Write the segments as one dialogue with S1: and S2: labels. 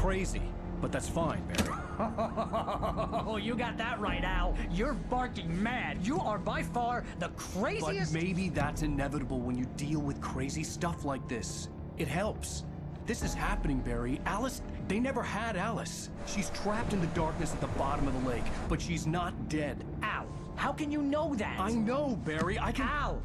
S1: crazy, but that's fine, Barry.
S2: Oh, you got that right, Al. You're barking mad. You are by far the craziest...
S1: But maybe that's inevitable when you deal with crazy stuff like this. It helps. This is happening, Barry. Alice, they never had Alice. She's trapped in the darkness at the bottom of the lake, but she's not dead.
S2: Al, how can you know that?
S1: I know, Barry. I can...
S2: Al,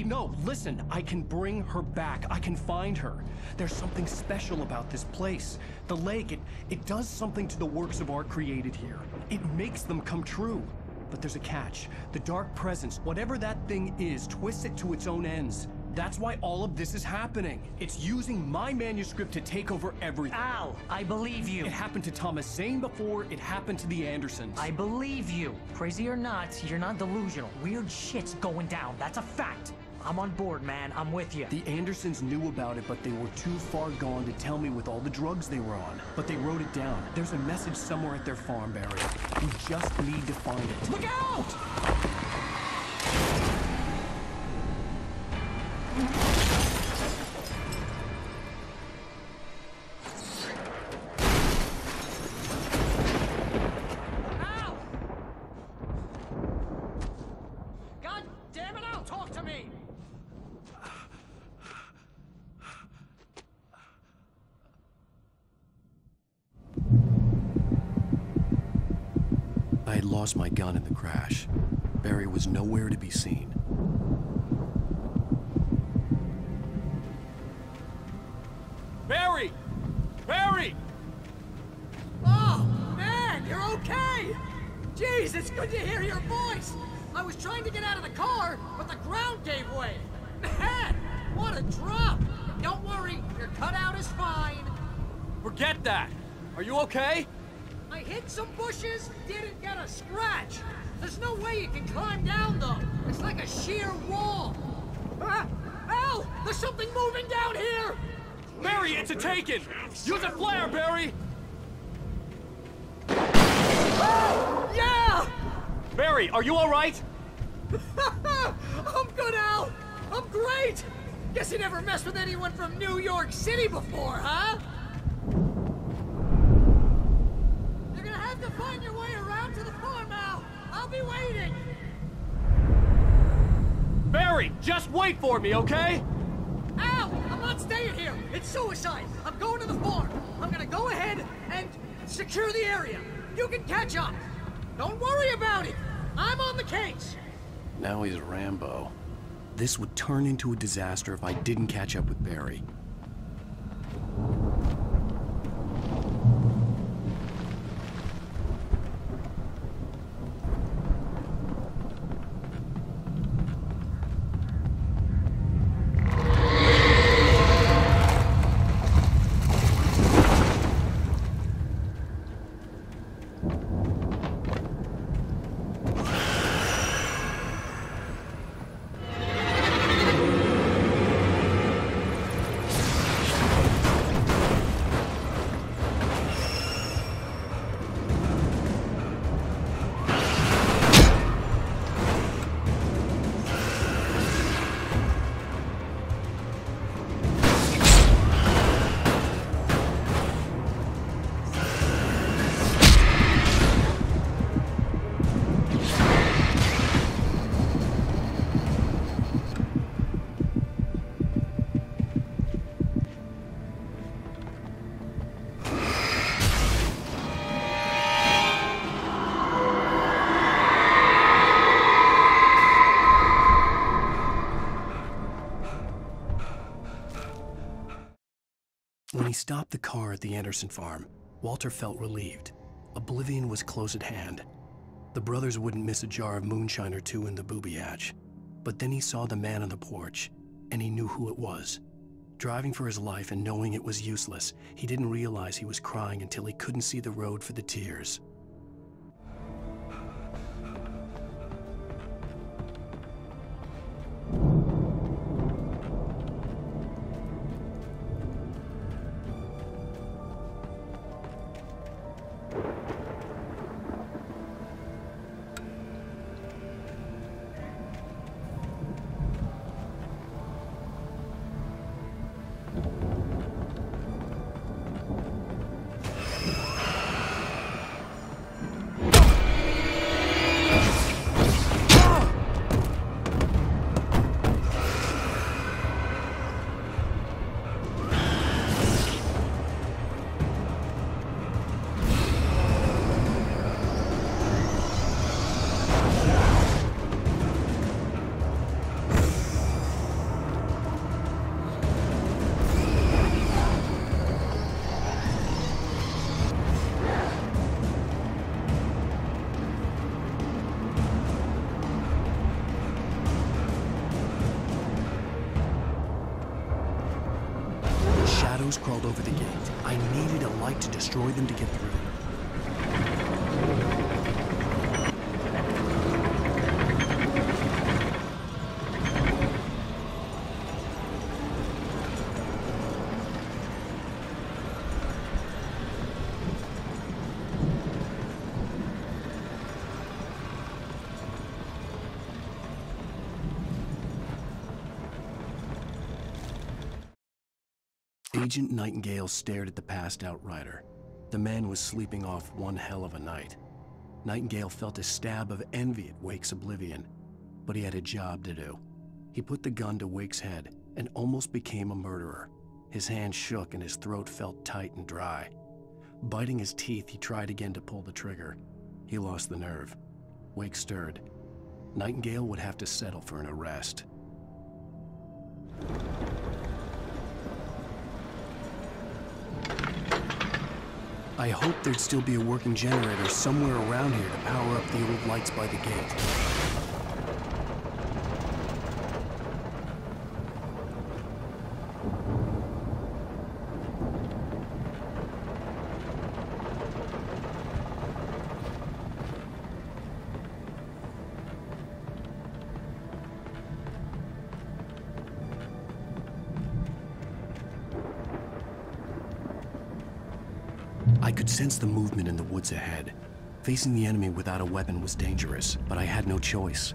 S1: No, listen. I can bring her back. I can find her. There's something special about this place. The lake, it does something to the works of art created here. It makes them come true. But there's a catch. The dark presence, whatever that thing is, twists it to its own ends. That's why all of this is happening. It's using my manuscript to take over everything.
S2: Al, I believe you.
S1: It happened to Thomas Zane before, it happened to the Andersons.
S2: I believe you. Crazy or not, you're not delusional. Weird shit's going down. That's a fact. I'm on board, man. I'm with you.
S1: The Andersons knew about it, but they were too far gone to tell me with all the drugs they were on. But they wrote it down. There's a message somewhere at their farm, Barry. We just need to find it.
S2: Look out!
S1: I had lost my gun in the crash. Barry was nowhere to be seen.
S3: Barry! Barry!
S4: Oh, man, you're okay! Jeez, it's good to hear your voice! I was trying to get out of the car, but the ground gave way! Man, what a drop! Don't worry, your cutout is fine.
S3: Forget that! Are you okay?
S4: I hit some bushes, didn't get a scratch. There's no way you can climb down, though. It's like a sheer wall. Ah! Al! There's something moving down here!
S3: Barry, it's a taken! Use a flare, Barry!
S4: Oh, yeah!
S3: Barry, are you alright?
S4: I'm good, Al! I'm great! Guess you never messed with anyone from New York City before, huh? You're gonna have to find your way around to the farm, Al! I'll be waiting!
S3: Barry, just wait for me, okay?
S4: Al! I'm not staying here! It's suicide! I'm going to the farm! I'm gonna go ahead and secure the area! You can catch up! Don't worry about it! I'm on the case!
S1: Now he's Rambo. This would turn into a disaster if I didn't catch up with Barry. When he stopped the car at the Anderson farm, Walter felt relieved. Oblivion was close at hand. The brothers wouldn't miss a jar of moonshine or two in the booby hatch. But then he saw the man on the porch, and he knew who it was. Driving for his life and knowing it was useless, he didn't realize he was crying until he couldn't see the road for the tears. shadows crawled over the gate. I needed a light to destroy them to get through. Agent Nightingale stared at the passed-out rider. The man was sleeping off one hell of a night. Nightingale felt a stab of envy at Wake's oblivion, but he had a job to do. He put the gun to Wake's head and almost became a murderer. His hand shook and his throat felt tight and dry. Biting his teeth, he tried again to pull the trigger. He lost the nerve. Wake stirred. Nightingale would have to settle for an arrest. I hoped there'd still be a working generator somewhere around here to power up the old lights by the gate. I could sense the movement in the woods ahead. Facing the enemy without a weapon was dangerous, but I had no choice.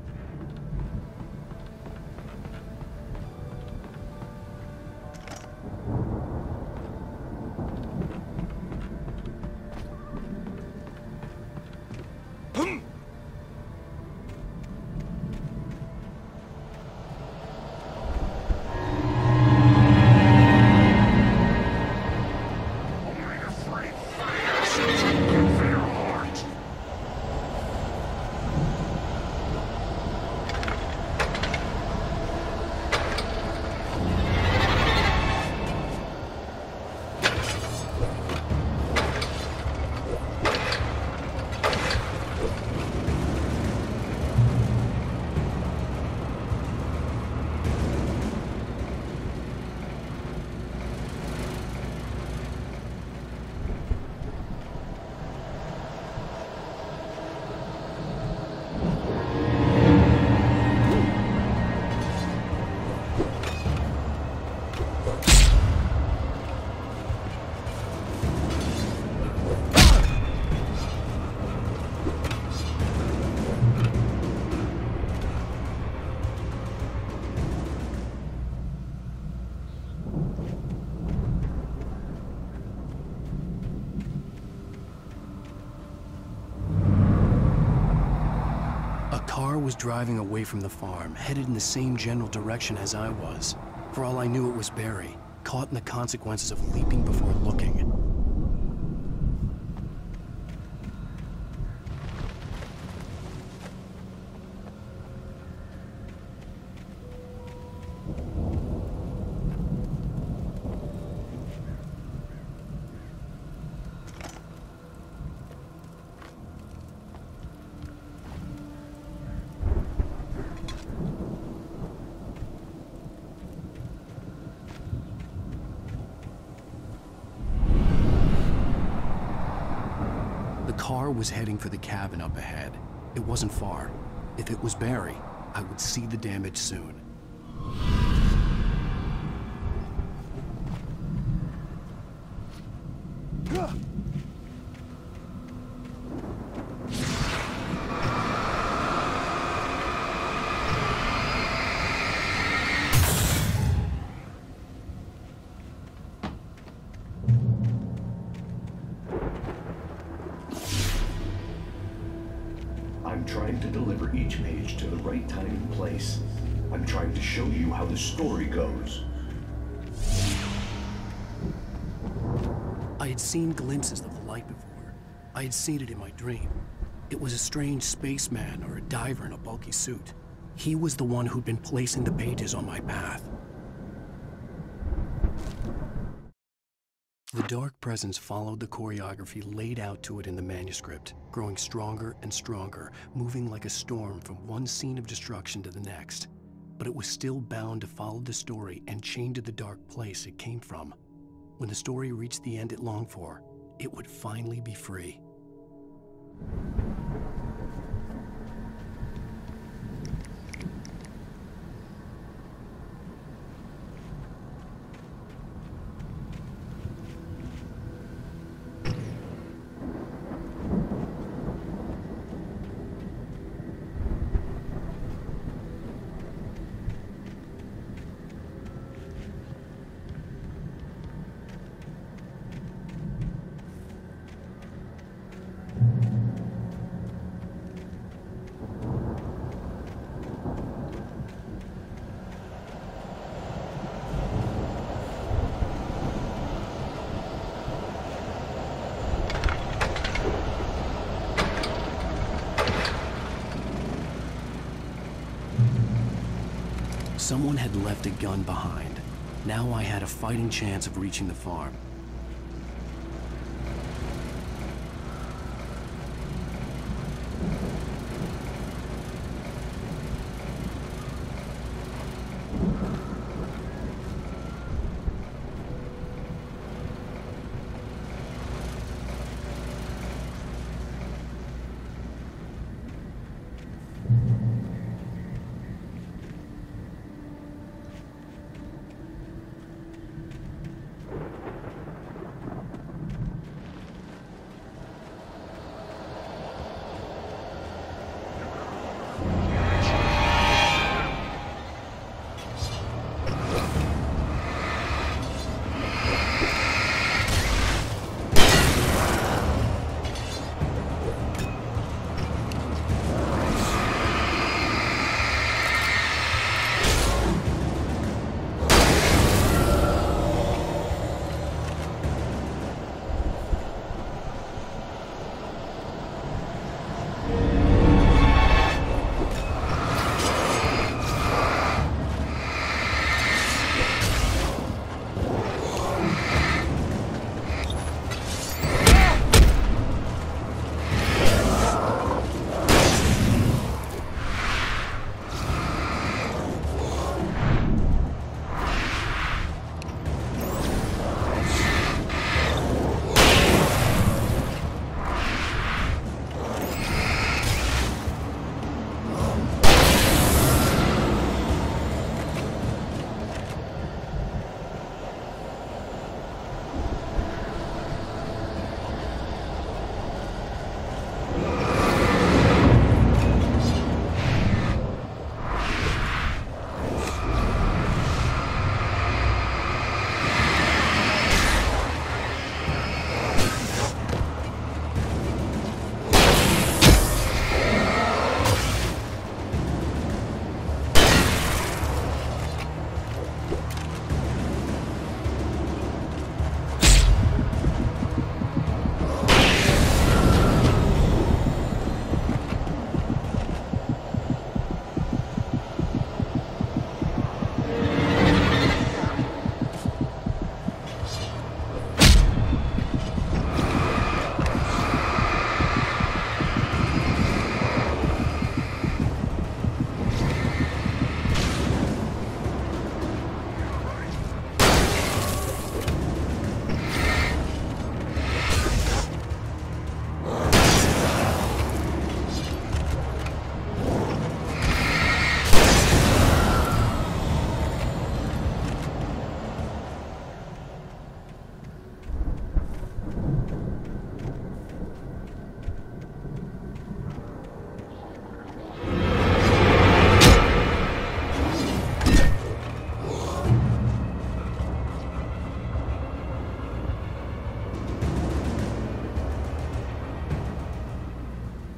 S1: Was driving away from the farm, headed in the same general direction as I was. For all I knew, it was Barry, caught in the consequences of leaping before looking. The car was heading for the cabin up ahead. It wasn't far. If it was Barry, I would see the damage soon.
S5: I'm trying to deliver each page to the right time and place. I'm trying to show you how the story goes.
S1: I had seen glimpses of the light before. I had seen it in my dream. It was a strange spaceman or a diver in a bulky suit. He was the one who'd been placing the pages on my path. The dark presence followed the choreography laid out to it in the manuscript, growing stronger and stronger, moving like a storm from one scene of destruction to the next. But it was still bound to follow the story and chained to the dark place it came from. When the story reached the end it longed for, it would finally be free. Someone had left a gun behind. Now I had a fighting chance of reaching the farm.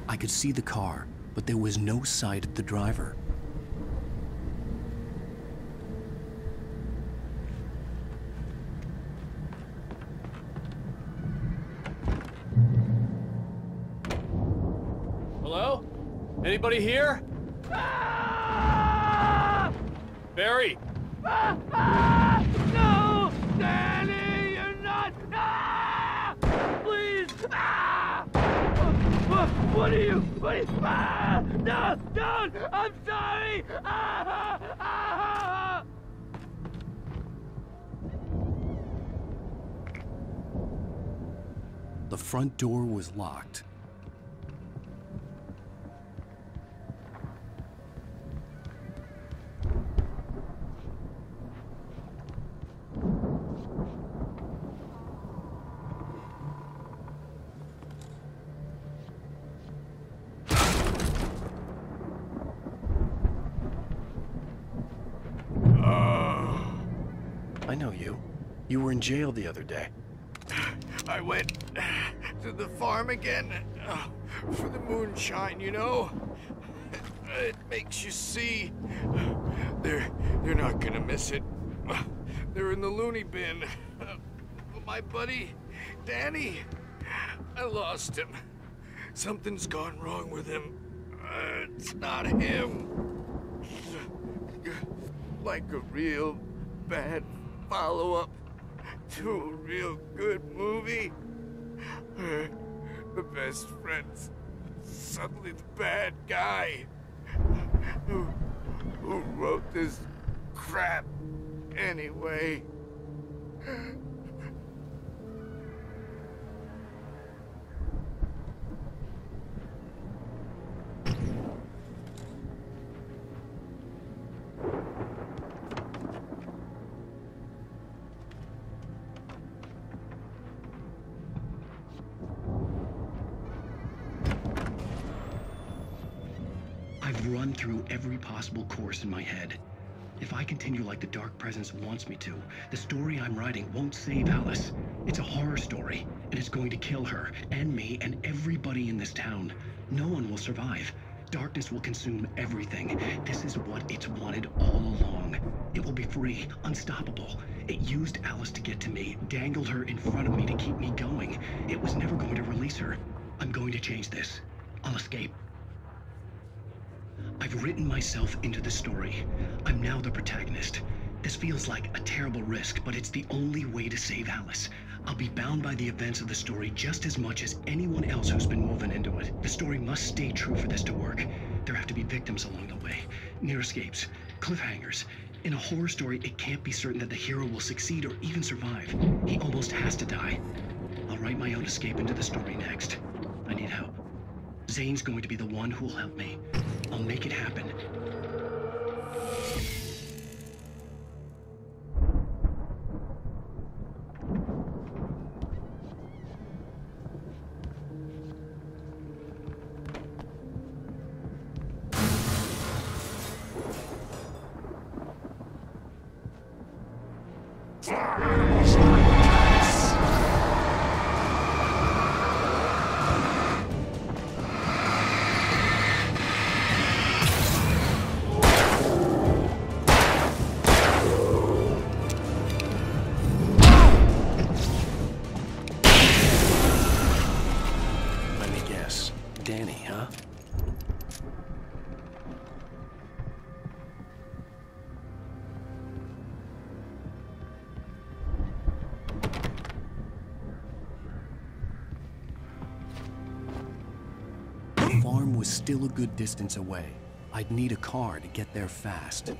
S1: I could see the car, but there was no sight of the driver.
S3: Hello? Anybody here? Ah! Barry!
S6: No! Danny, you're not! Ah! Please! Ah! What are you? What are you? Ah! No! Don't! I'm sorry! Ah! Ah!
S1: The front door was locked. I know you. You were in jail the other day.
S7: I went to the farm again for the moonshine, you know? It makes you see. They're not gonna miss it. They're in the loony bin. My buddy, Danny, I lost him. Something's gone wrong with him. It's not him. Like a real bad follow-up to a real good movie. The best friend's suddenly the bad guy. Who wrote this crap anyway?
S1: I've run through every possible course in my head. If I continue like the Dark Presence wants me to, the story I'm writing won't save Alice. It's a horror story, and it's going to kill her, and me, and everybody in this town. No one will survive. Darkness will consume everything. This is what it's wanted all along. It will be free, unstoppable. It used Alice to get to me, dangled her in front of me to keep me going. It was never going to release her. I'm going to change this. I'll escape. I've written myself into the story. I'm now the protagonist. This feels like a terrible risk, but it's the only way to save Alice. I'll be bound by the events of the story just as much as anyone else who's been woven into it. The story must stay true for this to work. There have to be victims along the way, near escapes, cliffhangers. In a horror story, it can't be certain that the hero will succeed or even survive. He almost has to die. I'll write my own escape into the story next. I need help. Zane's going to be the one who will help me. I'll make it happen. Danny, huh? The farm was still a good distance away. I'd need a car to get there fast.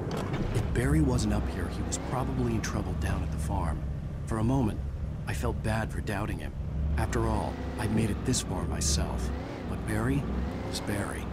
S1: If Barry wasn't up here, he was probably in trouble down at the farm. For a moment, I felt bad for doubting him. After all, I'd made it this far myself. But Barry was Barry.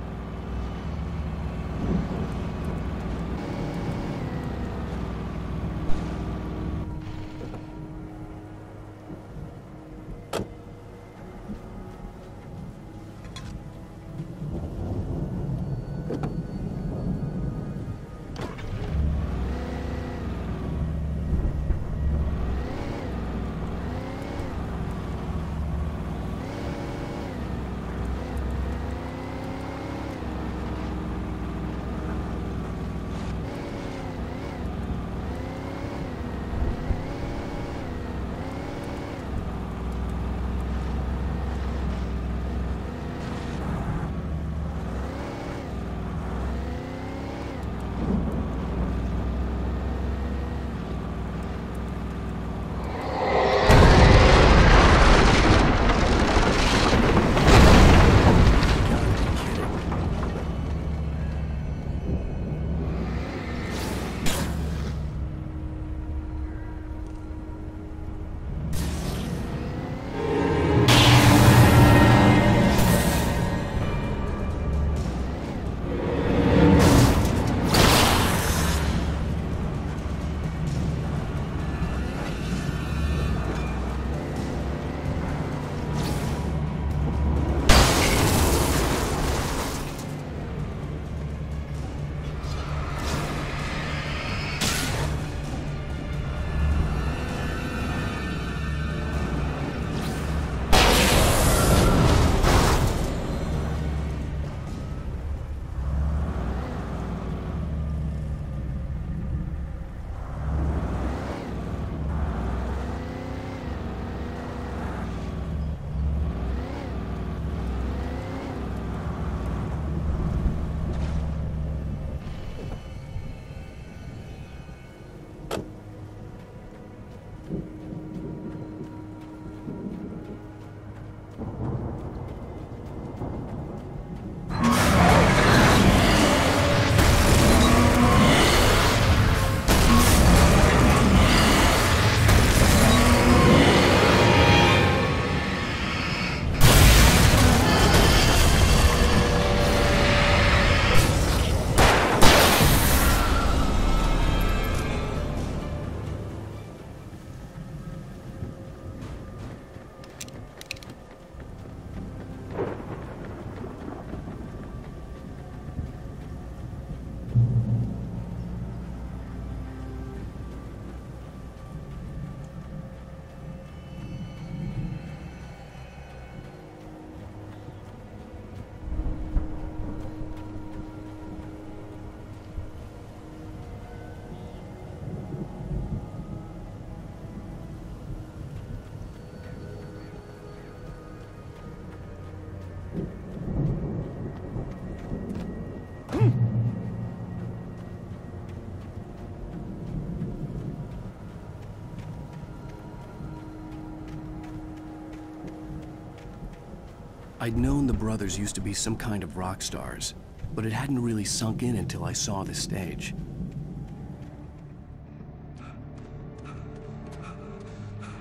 S1: I'd known the brothers used to be some kind of rock stars, but it hadn't really sunk in until I saw this stage.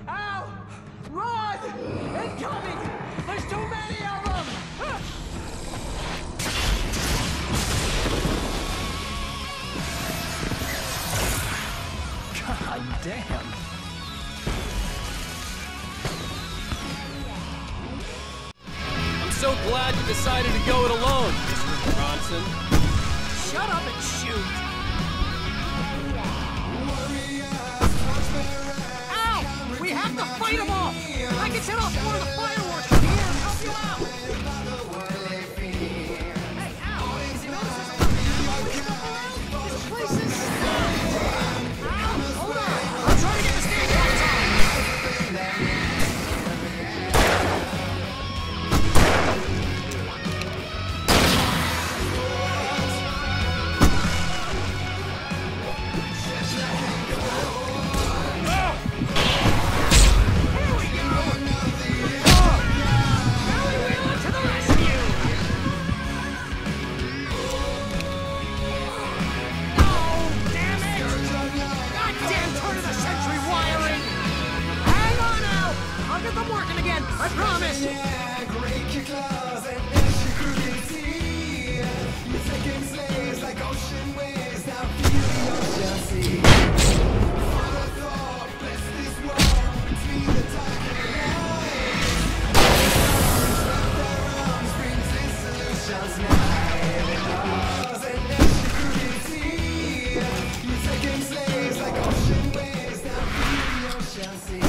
S4: Ow! Run! Incoming! There's too many of them!
S1: God damn.
S3: I'm so glad you decided to go it alone, Mr. Bronson.
S4: Shut up and shoot! Ow! We have to fight them off! I can set off one of the fireworks from here and help you out! Hey, ow! Did you notice there's a lot of stuff around? This place is stacked! Ow! Hold on! I'm trying to get the stage lights on! I promise!
S8: Break your claws and as you couldn't see. You're taking slaves like ocean waves. Now feel the ocean sea. Follow thought, bless this world between the dark and light. Wrap their arms, brings these solutions nigh. Claws and as you couldn't see. You're taking slaves like ocean waves. Now feel the ocean sea.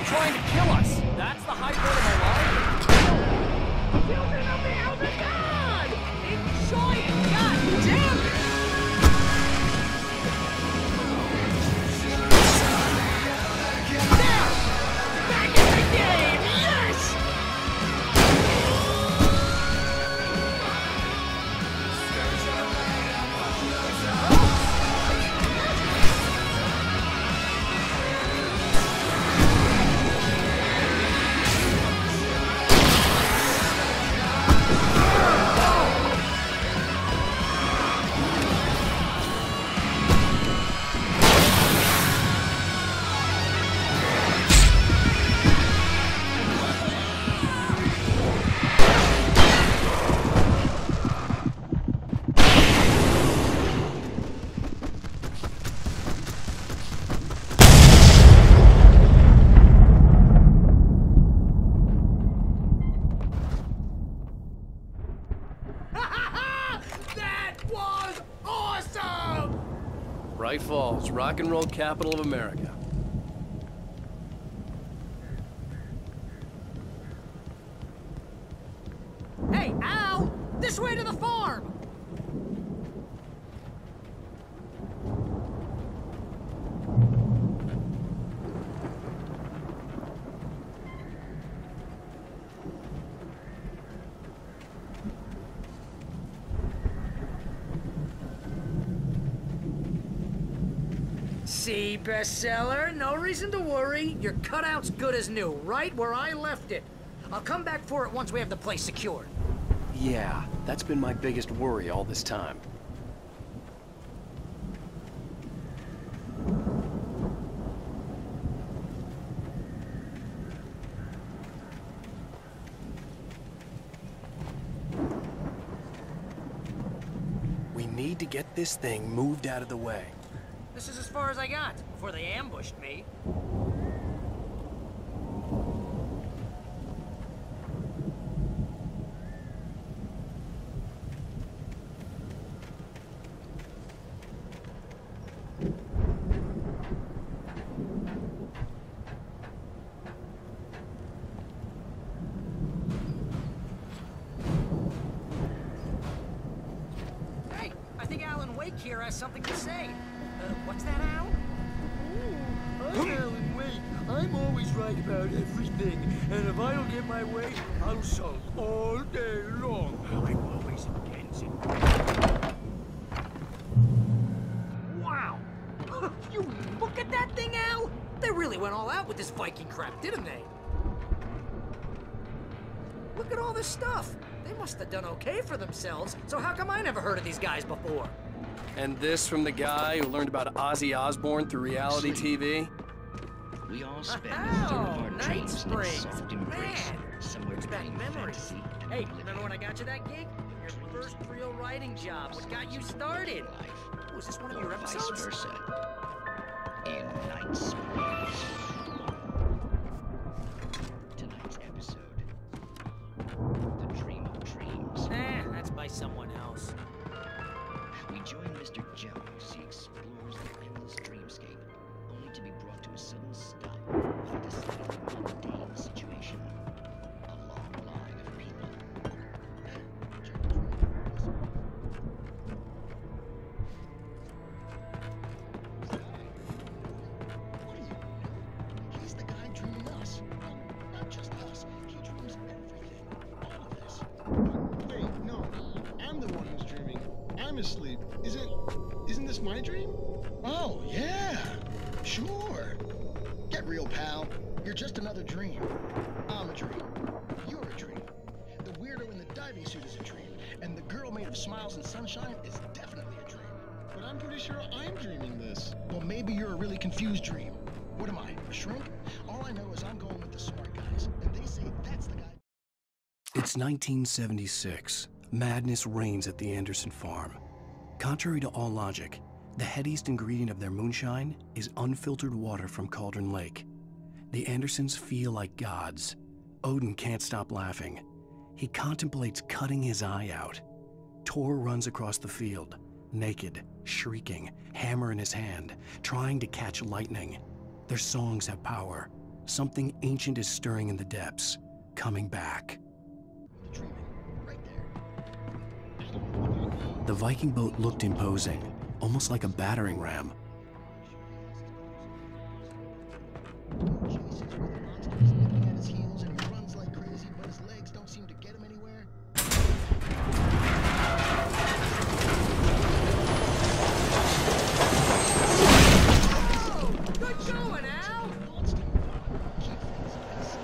S3: Trying to kill us. That's the high point of my life.
S4: Children of the Elder God! Enjoy it! God damn it! There! Back in the game! Yes!
S3: Bright Falls, rock and roll capital of America.
S4: Hey, Al! This way to the farm! See, bestseller? No reason to worry. Your cutout's good as new, right where I left it. I'll come back for it once we have the place secured.
S1: Yeah, that's been my biggest worry all this time. We need to get this thing moved out of the way.
S4: This is as far as I got, before they ambushed me. Hey, I think Alan Wake here has something to say. What's that, Al?
S6: I'm Alan Wake. I'm always right about everything. And if I don't get my way, I'll sulk all day long. I'm always against it.
S4: Wow! You look at that thing, Al! They really went all out with this Viking crap, didn't they? Look at all this stuff. They must have done okay for themselves, so how come I never heard of these guys before?
S1: And this from the guy who learned about Ozzy Osbourne through reality TV?
S9: We all spend a third of our
S4: Night
S9: dreams in
S4: Springs.
S9: soft embrace,
S4: Man,
S9: somewhere
S4: it's back
S9: between
S4: memories.
S9: fantasy
S4: Hey,
S9: and
S4: remember when I got you that gig? Your first real writing job. What got you started?
S9: life,
S4: Was this one of your
S9: or vice
S4: episodes?
S9: versa. In Night Springs. Tonight's episode: The Dream of Dreams.
S4: That's by someone else.
S9: We join Mr. Jones. He explores the endless dreamscape, only to be brought to a sudden stop by a decidedly mundane situation. A long line of people.
S10: What are you? He's the guy dreaming us. Well, not just us. He dreams everything. All of this.
S11: Wait, no. I'm the one who's dreaming. I'm asleep. Isn't this my dream?
S10: Oh, yeah. Sure. Get real, pal. You're just another dream. I'm a dream. You're a dream. The weirdo in the diving suit is a dream. And the girl made of smiles and sunshine is definitely a dream.
S11: But I'm pretty sure I'm dreaming this.
S10: Well, maybe you're a really confused dream. What am I, a shrink? All I know is I'm going with the smart guys. And they say that's the guy.
S1: It's 1976. Madness reigns at the Anderson farm. Contrary to all logic, the headiest ingredient of their moonshine is unfiltered water from Cauldron Lake. The Andersons feel like gods. Odin can't stop laughing. He contemplates cutting his eye out. Tor runs across the field, naked, shrieking, hammer in his hand, trying to catch lightning. Their songs have power. Something ancient is stirring in the depths, coming back.
S10: Dreaming. Right there.
S1: The Viking boat looked imposing, almost like a battering ram.
S10: Chases with the monsters nipping at his heels and he runs like crazy, but his legs don't seem to get him anywhere.
S4: Oh, good going, Al!
S10: Keep things nice.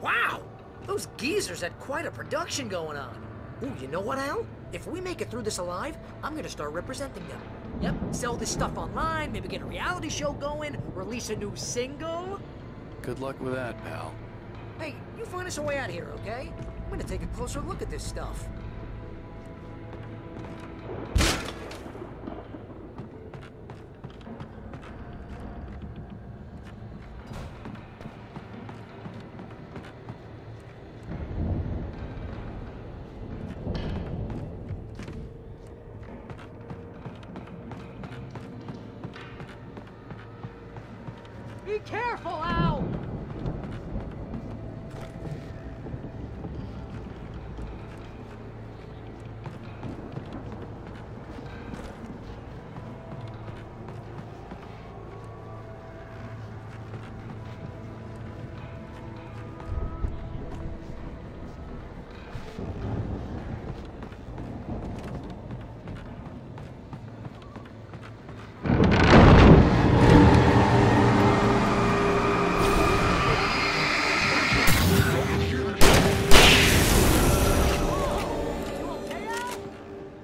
S4: Wow! Those geezers had quite a production going on. Ooh, you know what, Al? If we make it through this alive, I'm gonna start representing them. Yep, sell this stuff online, maybe get a reality show going, release a new single.
S1: Good luck with that, pal.
S4: Hey, you find us a way out of here, okay? I'm gonna take a closer look at this stuff. Be careful, Al!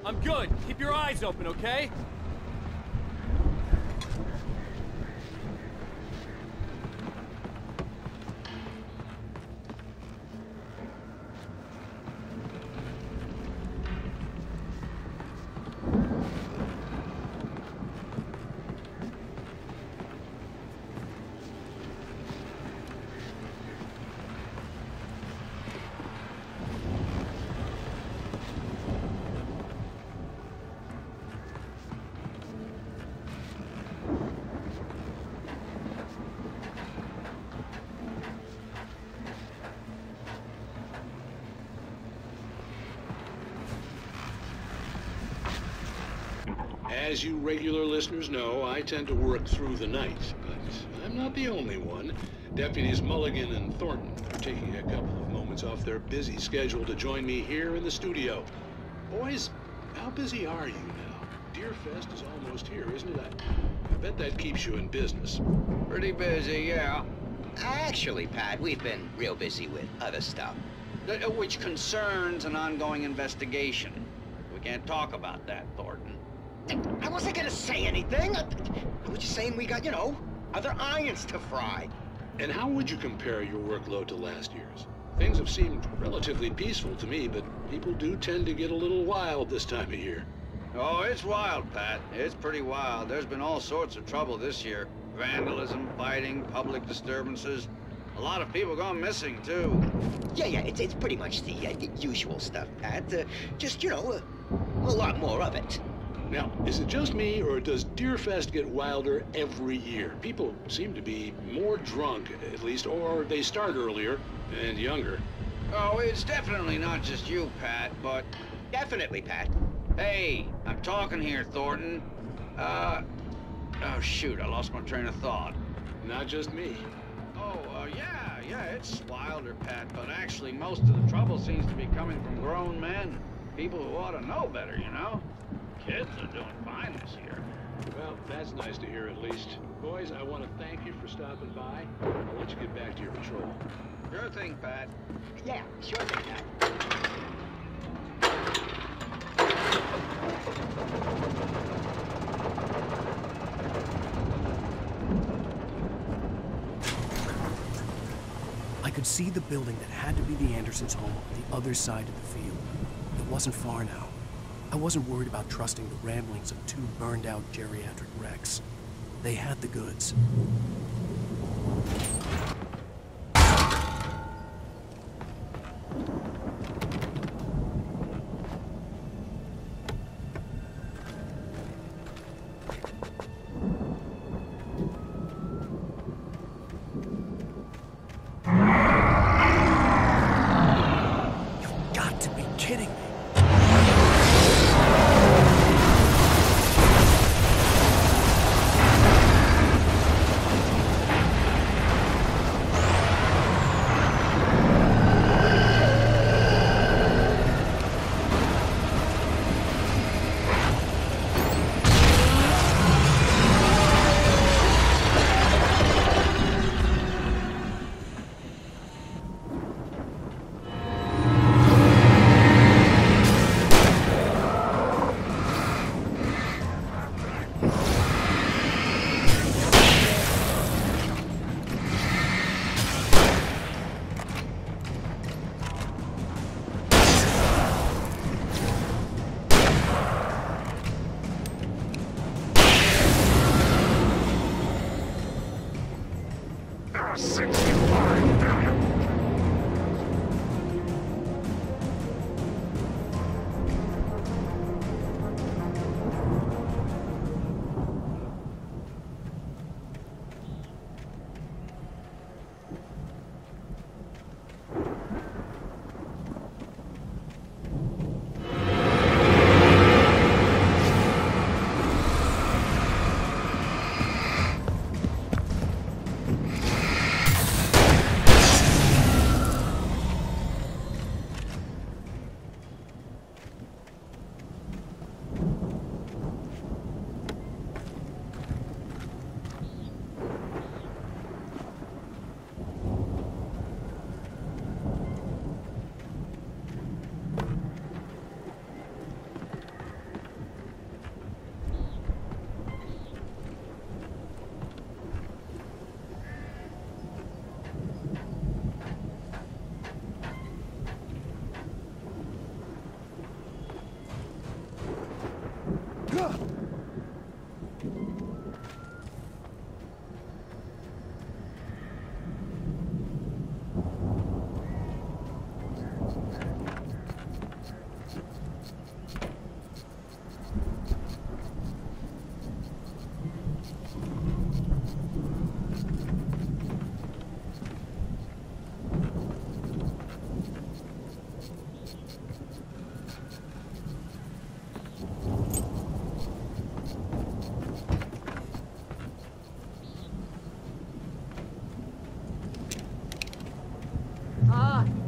S3: I'm good. Keep your eyes open, okay?
S12: As you regular listeners know, I tend to work through the night, but I'm not the only one. Deputies Mulligan and Thornton are taking a couple of moments off their busy schedule to join me here in the studio. Boys, how busy are you now? Deerfest is almost here, isn't it? I bet that keeps you in business.
S13: Pretty busy, yeah. Actually, Pat, we've been real busy with other stuff, which concerns an ongoing investigation. We can't talk about that, Thornton.
S14: I wasn't gonna say anything. I was just saying we got, other irons to fry.
S12: And how would you compare your workload to last year's? Things have seemed relatively peaceful to me, but people do tend to get a little wild this time of year.
S13: Oh, it's wild, Pat. It's pretty wild. There's been all sorts of trouble this year. Vandalism, fighting, public disturbances. A lot of people gone missing, too.
S14: Yeah, it's pretty much the usual stuff, Pat. Just, a lot more of it.
S12: Now, is it just me, or does Deerfest get wilder every year? People seem to be more drunk, at least, or they start earlier and younger.
S13: Oh, it's definitely not just you, Pat, but...
S14: Definitely, Pat.
S13: Hey, I'm talking here, Thornton. Oh, shoot, I lost my train of thought.
S12: Not just me.
S13: Oh, yeah, it's wilder, Pat, but actually most of the trouble seems to be coming from grown men. People who ought to know better, Kids are doing fine this year.
S12: Well, that's nice to hear at least. Boys, I want to thank you for stopping by. I'll let you get back to your patrol.
S13: Sure thing, Pat.
S14: Yeah, sure thing, Pat.
S1: I could see the building that had to be the Andersons' home on the other side of the field. It wasn't far now. I wasn't worried about trusting the ramblings of two burned-out geriatric wrecks. They had the goods. You've got to be kidding me.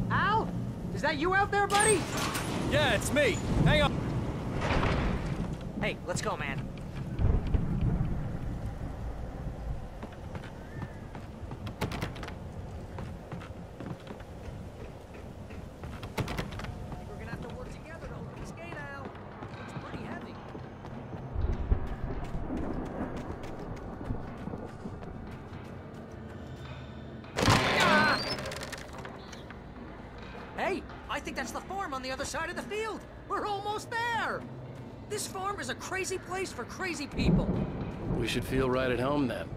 S4: Al? Is that you out there, buddy?
S3: Yeah, it's me. Hang on.
S2: Hey, let's go, man.
S4: We're gonna have to work together to open this gate, Al. It's pretty heavy. Hey, I think that's the farm on the other side of the field. We're almost there. This farm is a crazy place for crazy people.
S3: We should feel right at home then.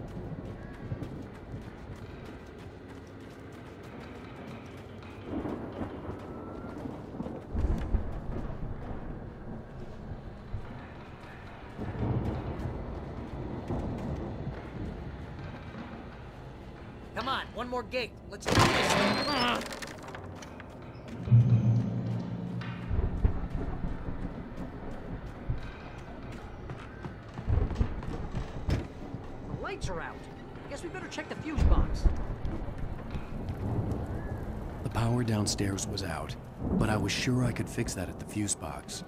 S4: Come on, one more gate. Let's do this. The lights are out. Guess we better check the fuse box.
S1: The power downstairs was out, but I was sure I could fix that at the fuse box.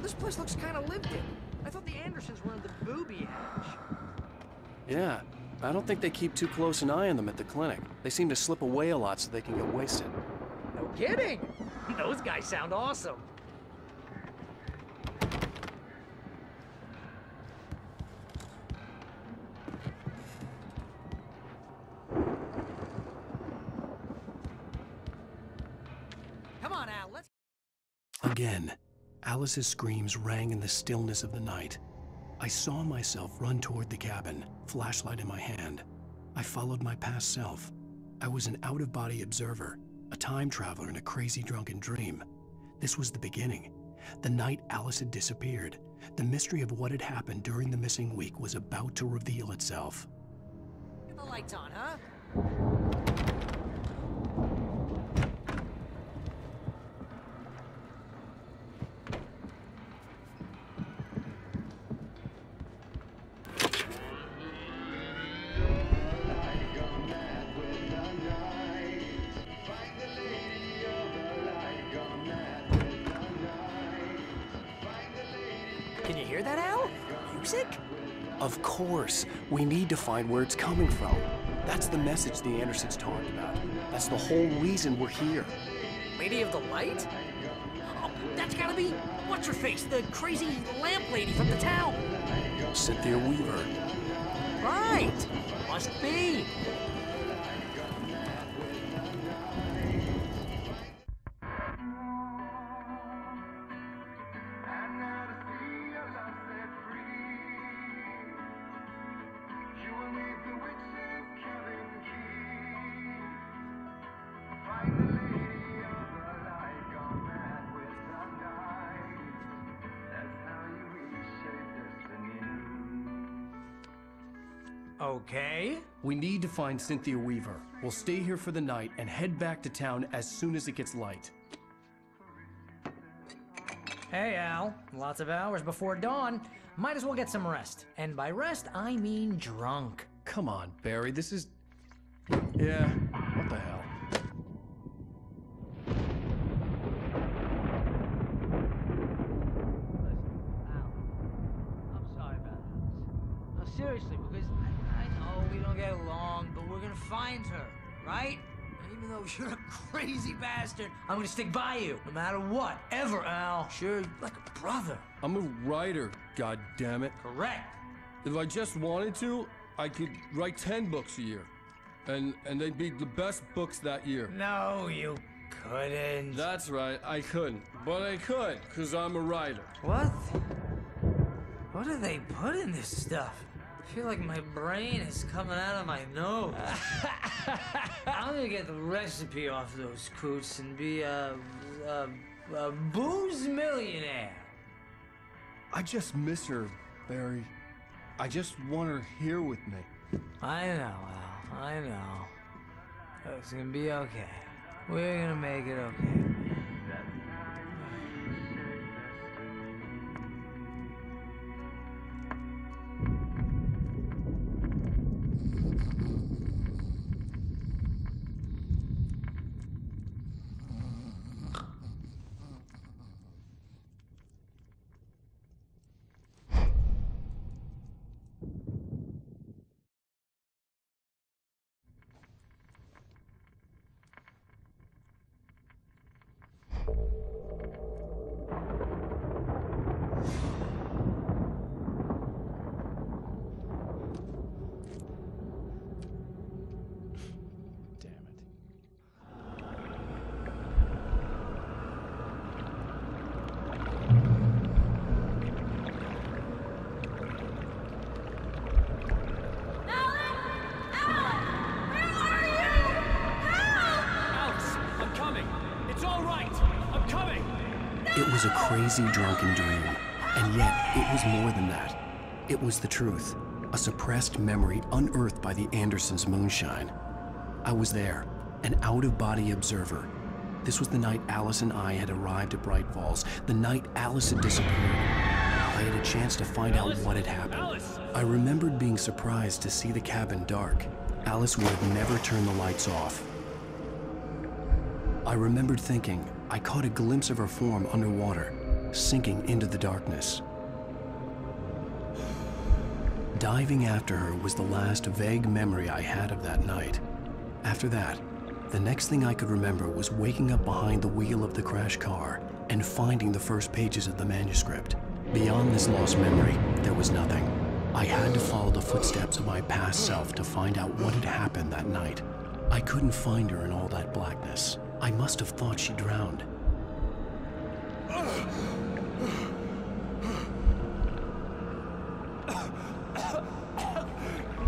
S4: This place looks kind of lived in. I thought the Andersons were on the booby edge.
S1: Yeah, I don't think they keep too close an eye on them at the clinic. They seem to slip away a lot so they can get wasted.
S4: No kidding! Those guys sound awesome. Come on, Al, let's...
S1: Again, Alice's screams rang in the stillness of the night. I saw myself run toward the cabin, flashlight in my hand. I followed my past self. I was an out-of-body observer, a time traveler in a crazy drunken dream. This was the beginning. The night Alice had disappeared. The mystery of what had happened during the missing week was about to reveal itself.
S4: Get the lights on, huh? Can you hear that, Al? Music?
S1: Of course. We need to find where it's coming from. That's the message the Andersons talked about. That's the whole reason we're here.
S2: Lady of the Light? Oh, that's gotta be what's-her-face, the crazy lamp lady from the town.
S1: Cynthia Weaver.
S2: Right. Must be. Okay.
S1: We need to find Cynthia Weaver. We'll stay here for the night and head back to town as soon as it gets light.
S2: Hey, Al. Lots of hours before dawn. Might as well get some rest. And by rest, I mean drunk.
S1: Come on, Barry, this is... Yeah, what the hell?
S2: I'm sorry about this. No, seriously, because I know we don't get along, but we're gonna find her, right? And even though you're a crazy bastard, I'm gonna stick by you, no matter what, ever, Al. Sure, like a brother.
S1: I'm a writer, goddammit.
S2: Correct.
S1: If I just wanted to, I could write 10 books a year. And they'd be the best books that year.
S2: No, you couldn't.
S1: That's right, I couldn't. But I could, because I'm a writer.
S2: What? What do they put in this stuff? I feel like my brain is coming out of my nose. I'm gonna get the recipe off those coots and be a booze millionaire.
S1: I just miss her, Barry. I just want her here with me.
S2: I know, Al. I know. It's gonna be okay. We're gonna make it okay.
S1: It was a crazy, drunken dream, and yet it was more than that. It was the truth, a suppressed memory unearthed by the Andersons' moonshine. I was there, an out-of-body observer. This was the night Alice and I had arrived at Bright Falls, the night Alice had disappeared. I had a chance to find out what had happened. I remembered being surprised to see the cabin dark. Alice would have never turned the lights off. I remembered thinking, I caught a glimpse of her form underwater, sinking into the darkness. Diving after her was the last vague memory I had of that night. After that, the next thing I could remember was waking up behind the wheel of the crashed car and finding the first pages of the manuscript. Beyond this lost memory, there was nothing. I had to follow the footsteps of my past self to find out what had happened that night. I couldn't find her in all that blackness. I must have thought she drowned.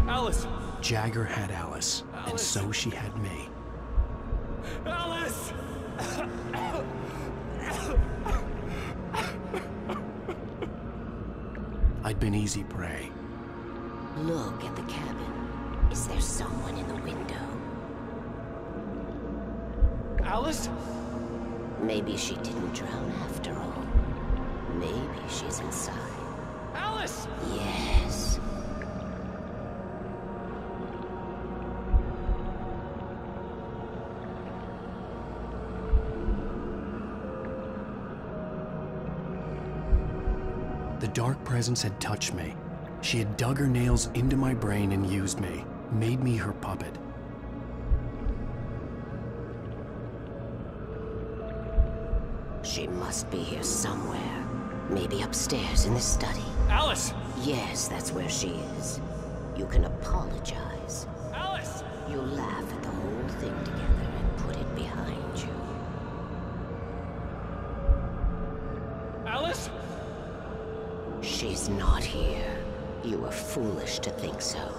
S3: Alice!
S1: Jagger had Alice, and so she had me.
S3: Alice!
S1: I'd been easy prey.
S15: Look at the cabin. Is there someone in the window?
S3: Alice?
S15: Maybe she didn't drown after all. Maybe she's inside.
S3: Alice!
S15: Yes.
S1: The dark presence had touched me. She had dug her nails into my brain and used me. made me her puppet.
S15: She must be here somewhere. Maybe upstairs in the study.
S3: Alice!
S15: Yes, that's where she is. You can apologize.
S3: Alice!
S15: You laugh at the whole thing together and put it behind you.
S3: Alice?
S15: She's not here. You were foolish to think so.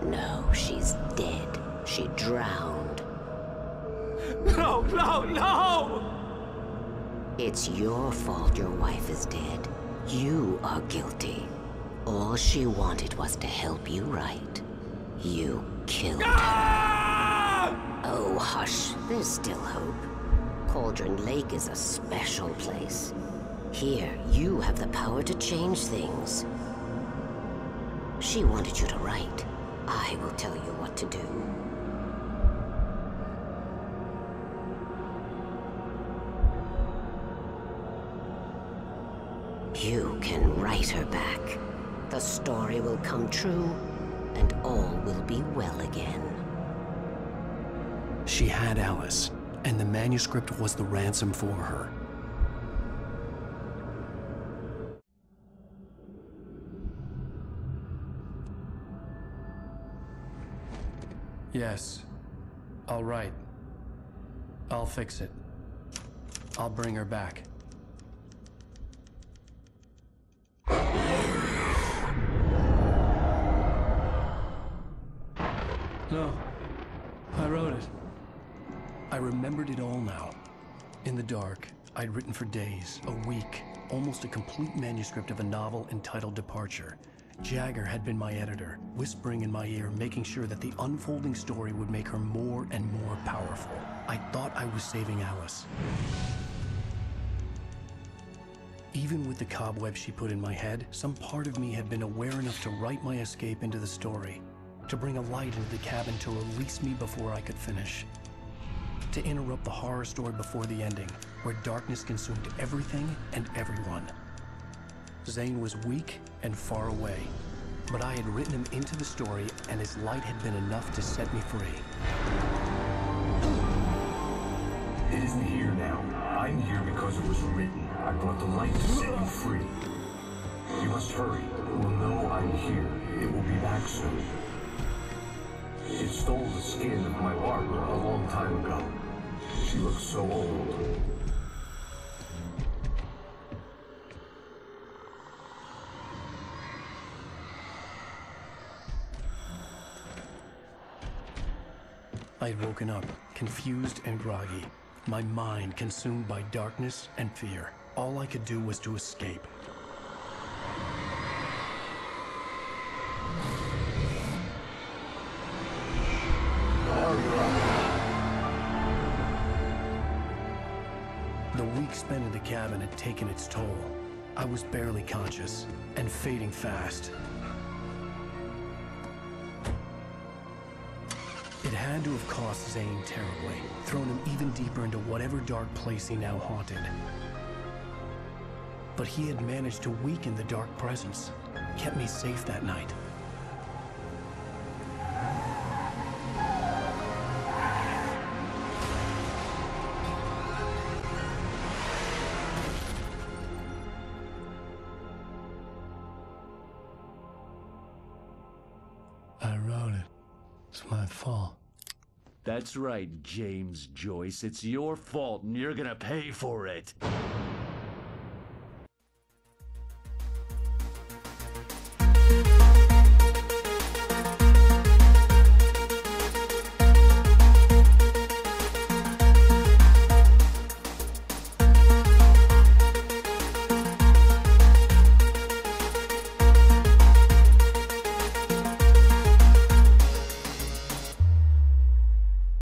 S15: No, she's dead. She drowned.
S3: No, no, no!
S15: It's your fault your wife is dead. You are guilty. All she wanted was to help you right. You killed her. Oh, hush. There's still hope. Cauldron Lake is a special place. Here, you have the power to change things. She wanted you to write. I will tell you what to do. You can write her back. The story will come true, and all will be well again.
S1: She had Alice, and the manuscript was the ransom for her. Yes. All right. I'll fix it. I'll bring her back. No. I wrote it. I remembered it all now. In the dark, I'd written for days, a week, almost a complete manuscript of a novel entitled Departure. Jagger had been my editor, whispering in my ear, making sure that the unfolding story would make her more and more powerful. I thought I was saving Alice. Even with the cobwebs she put in my head, some part of me had been aware enough to write my escape into the story, to bring a light into the cabin to release me before I could finish, to interrupt the horror story before the ending, where darkness consumed everything and everyone. Zane was weak and far away, but I had written him into the story, and his light had been enough to set me free.
S5: It isn't here now. I'm here because it was written. I brought the light to set you free. You must hurry. It will know I'm here. It will be back soon. It stole the skin of my Barbara a long time ago. She looks so old.
S1: I had woken up, confused and groggy, my mind consumed by darkness and fear. All I could do was to escape. The week spent in the cabin had taken its toll. I was barely conscious, and fading fast. It had to have cost Zane terribly, thrown him even deeper into whatever dark place he now haunted. But he had managed to weaken the dark presence, kept me safe that night. I wrote it. It's my fault.
S6: That's right, James Joyce. It's your fault, and you're gonna pay for it.